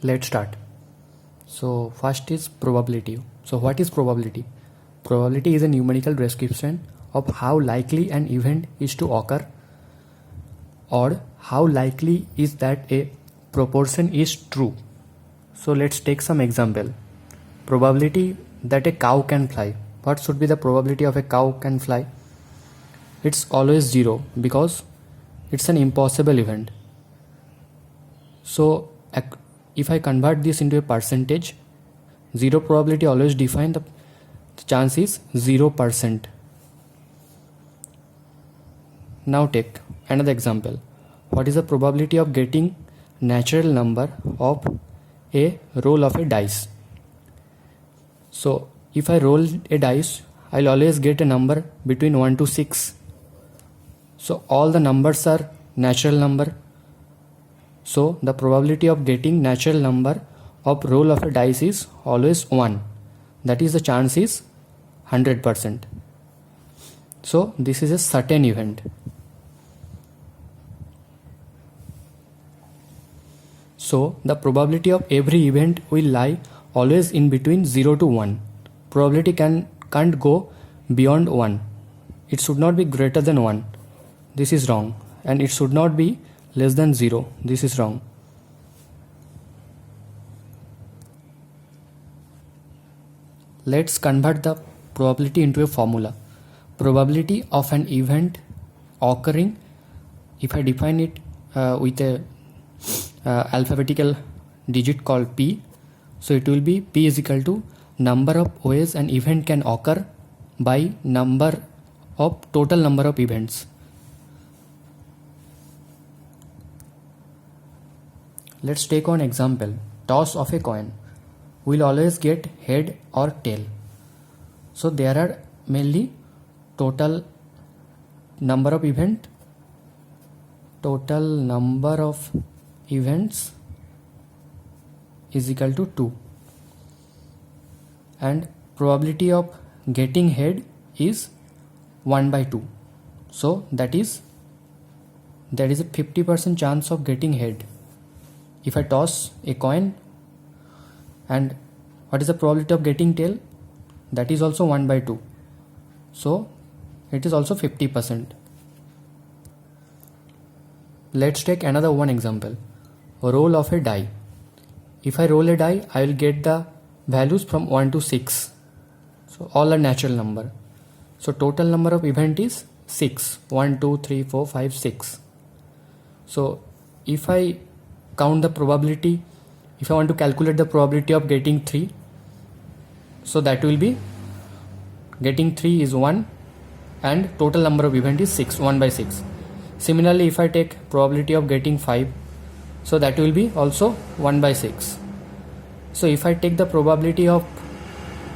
Let's start. So first is probability. So what is probability? Probability is a numerical description of how likely an event is to occur, or how likely is that a proportion is true. So let's take some example. Probability that a cow can fly. What should be the probability of a cow can fly? It's always 0 because it's an impossible event. So if I convert this into a percentage, 0 probability always define the chance is 0%. Now take another example. What is the probability of getting natural number of a roll of a dice? So if I roll a dice, I'll always get a number between 1 to 6. So all the numbers are natural number. So the probability of getting natural number of roll of a dice is always 1. That is, the chance is 100%. So this is a certain event. So the probability of every event will lie always in between 0 to 1. Probability can't go beyond 1. It should not be greater than 1. This is wrong. And it should not be less than 0. This is wrong. Let's convert the probability into a formula. Probability of an event occurring, if I define it with a alphabetical digit called P, so it will be P is equal to number of ways an event can occur by total number of events. Let's take on example. Toss of a coin. We'll always get head or tail. So there are mainly total number of events is equal to 2, and probability of getting head is 1 by 2. So that is a 50% chance of getting head. If I toss a coin, and what is the probability of getting tail? That is also 1 by 2. So it is also 50%. Let's take another one example. A roll of a die. If I roll a die, I will get the values from 1 to 6. So all are natural number. So total number of event is 6. 1, 2, 3, 4, 5, 6. So if I count the probability, if I want to calculate the probability of getting 3, so that will be getting 3 is 1 and total number of event is 6, 1 by 6. Similarly, if I take probability of getting 5, so that will be also 1 by 6. So if I take the probability of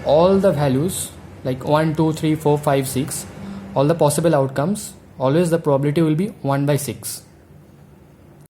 all the values like 1, 2, 3, 4, 5, 6, all the possible outcomes, always the probability will be 1 by 6.